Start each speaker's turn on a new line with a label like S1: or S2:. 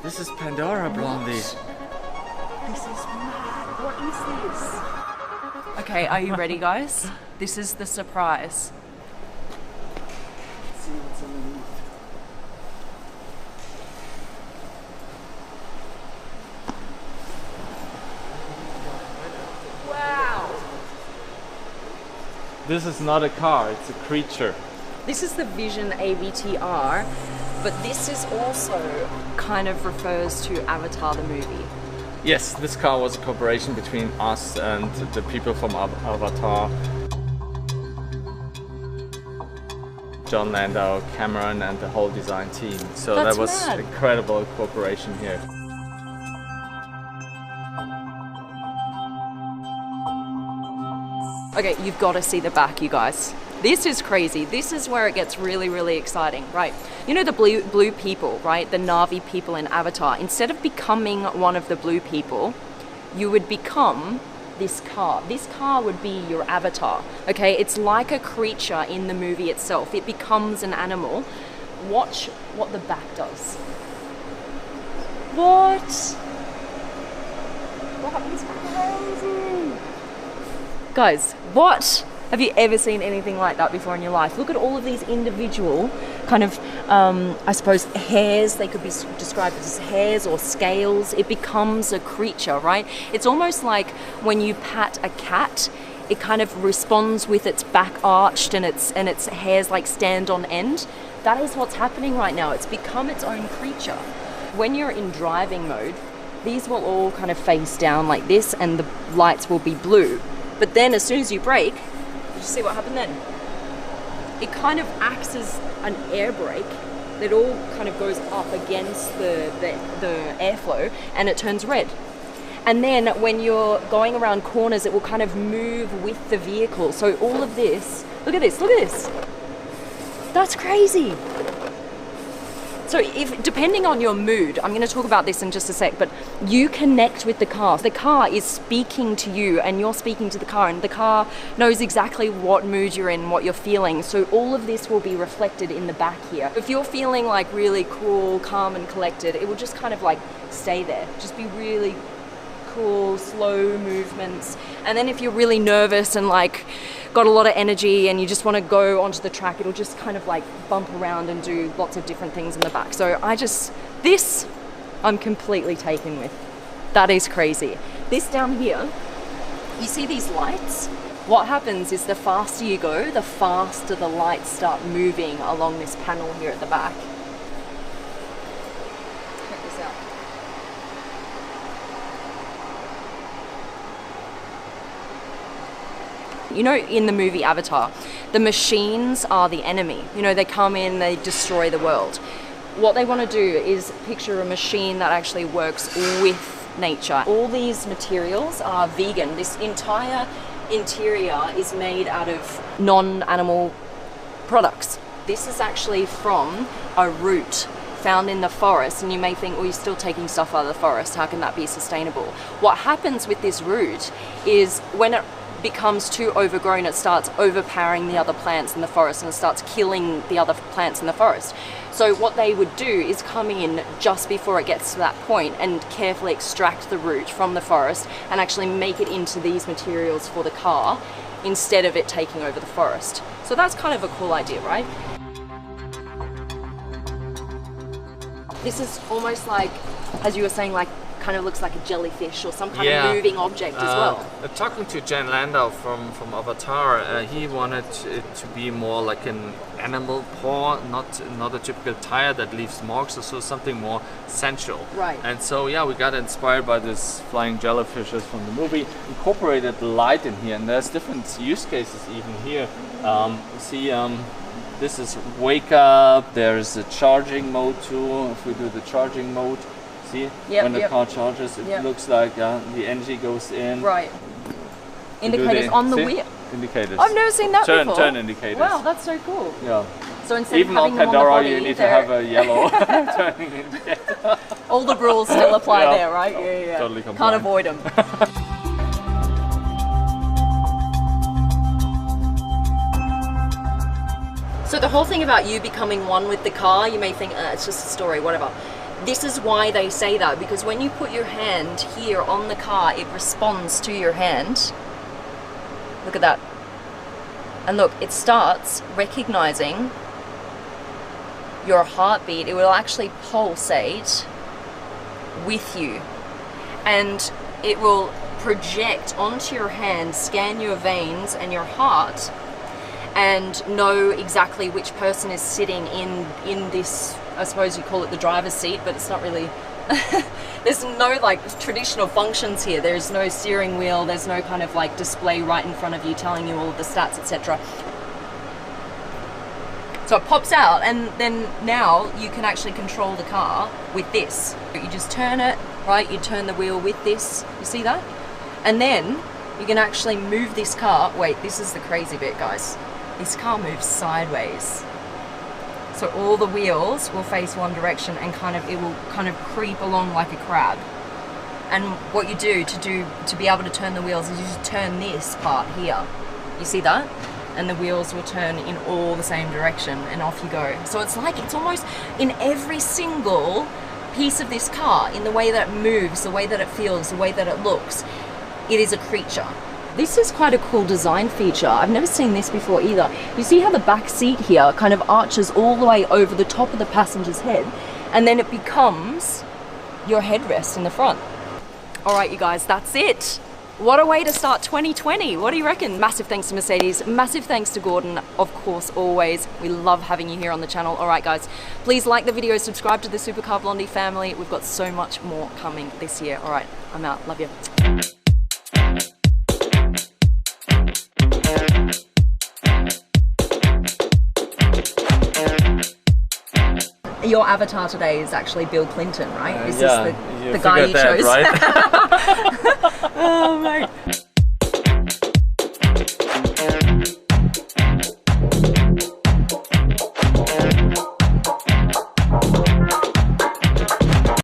S1: This is Pandora, Blondie.
S2: This is mad. What is this?
S3: Okay, are you ready, guys? This is the surprise.
S2: Let's see what's underneath.
S3: Wow!
S1: This is not a car, it's a creature.
S3: This is the Vision AVTR, but this is also kind of refers to Avatar the movie.
S1: Yes, this car was a cooperation between us and the people from Avatar. John Landau, Cameron and the whole design team. So
S3: That's
S1: that was
S3: mad.
S1: incredible cooperation here.
S3: Okay, you've got to see the back, you guys. This is crazy. This is where it gets really, really exciting, right? You know the blue people, right? The Na'vi people in Avatar. Instead of becoming one of the blue people, you would become this car. This car would be your avatar, okay? It's like a creature in the movie itself. It becomes an animal. Watch what the back does. What? That is crazy. Guys, what? Have you ever seen anything like that before in your life? Look at all of these individual kind of, I suppose, hairs. They could be described as hairs or scales. It becomes a creature, right? It's almost like when you pat a cat, it kind of responds with its back arched and its hairs like stand on end. That is what's happening right now. It's become its own creature. When you're in driving mode, these will all kind of face down like this and the lights will be blue. But then as soon as you brake, did you see what happened then? It kind of acts as an air brake that all kind of goes up against the airflow and it turns red. And then when you're going around corners, it will kind of move with the vehicle. So all of this, look at this, look at this. That's crazy. So if, depending on your mood, I'm going to talk about this in just a sec, but you connect with the car. The car is speaking to you and you're speaking to the car, and the car knows exactly what mood you're in, what you're feeling. So all of this will be reflected in the back here. If you're feeling like really cool, calm and collected, it will just kind of like stay there. Just be really cool, slow movements. And then if you're really nervous and like got a lot of energy and you just want to go onto the track, it'll just kind of like bump around and do lots of different things in the back. So this I'm completely taken with. That is crazy. This down here, you see these lights? What happens is the faster you go, the faster the lights start moving along this panel here at the back. Check this out. You know, in the movie Avatar, the machines are the enemy. You know, they come in, they destroy the world. What they want to do is picture a machine that actually works with nature. All these materials are vegan. This entire interior is made out of non-animal products. This is actually from a root found in the forest, and you may think, well, you're still taking stuff out of the forest. How can that be sustainable? What happens with this root is when it becomes too overgrown, it starts overpowering the other plants in the forest and it starts killing the other plants in the forest. So what they would do is come in just before it gets to that point and carefully extract the root from the forest and actually make it into these materials for the car instead of it taking over the forest. So that's kind of a cool idea, right? This is almost like, as you were saying, like kind of looks like a jellyfish or some kind of moving object as well.
S1: Talking to John Landau from Avatar, he wanted it to be more like an animal paw, not a typical tire that leaves marks, or so something more sensual.
S3: Right.
S1: And so yeah, we got inspired by this flying jellyfishes from the movie, incorporated the light in here, and there's different use cases even here. This is wake up, there's a charging mode too. If we do the charging mode, see, when the car charges, it looks like the energy goes in.
S3: Right. Indicators on the wheel.
S1: Indicators.
S3: I've never seen that before.
S1: Turn indicators.
S3: Wow, that's so cool.
S1: Yeah.
S3: So instead
S1: even
S3: of having
S1: on Pandora,
S3: them on the body,
S1: you need to have a yellow turning indicator.
S3: All the rules still apply there, right? Yeah.
S1: Totally
S3: Can't
S1: compliant.
S3: avoid them. So the whole thing about you becoming one with the car, you may think, it's just a story, whatever. this is why they say that, because when you put your hand here on the car, it responds to your hand. Look at that. And look, it starts recognizing your heartbeat. It will actually pulsate with you, and it will project onto your hand, scan your veins and your heart, and know exactly which person is sitting in this, I suppose you call it the driver's seat, but it's not really. There's no like traditional functions here. There's no steering wheel, there's no kind of like display right in front of you telling you all of the stats, etc. So it pops out, and then now you can actually control the car with this. You just turn it, right? You turn the wheel with this, you see that? And then you can actually move this car. Wait, this is the crazy bit, guys. This car moves sideways. So all the wheels will face one direction, and it will kind of creep along like a crab. And what you do to be able to turn the wheels is you just turn this part here. You see that? And the wheels will turn in all the same direction, and off you go. So it's almost in every single piece of this car, in the way that it moves, the way that it feels, the way that it looks, it is a creature. This is quite a cool design feature. I've never seen this before either. You see how the back seat here kind of arches all the way over the top of the passenger's head, and then it becomes your headrest in the front. All right, you guys, that's it. What a way to start 2020. What do you reckon? Massive thanks to Mercedes. Massive thanks to Gordon, of course, always. We love having you here on the channel. All right, guys, please like the video, subscribe to the Supercar Blondie family. We've got so much more coming this year. All right, I'm out. Love you. Your avatar today is actually Bill Clinton, right? Is
S1: yeah,
S3: this the guy you chose?
S1: Right?
S3: Oh, mate.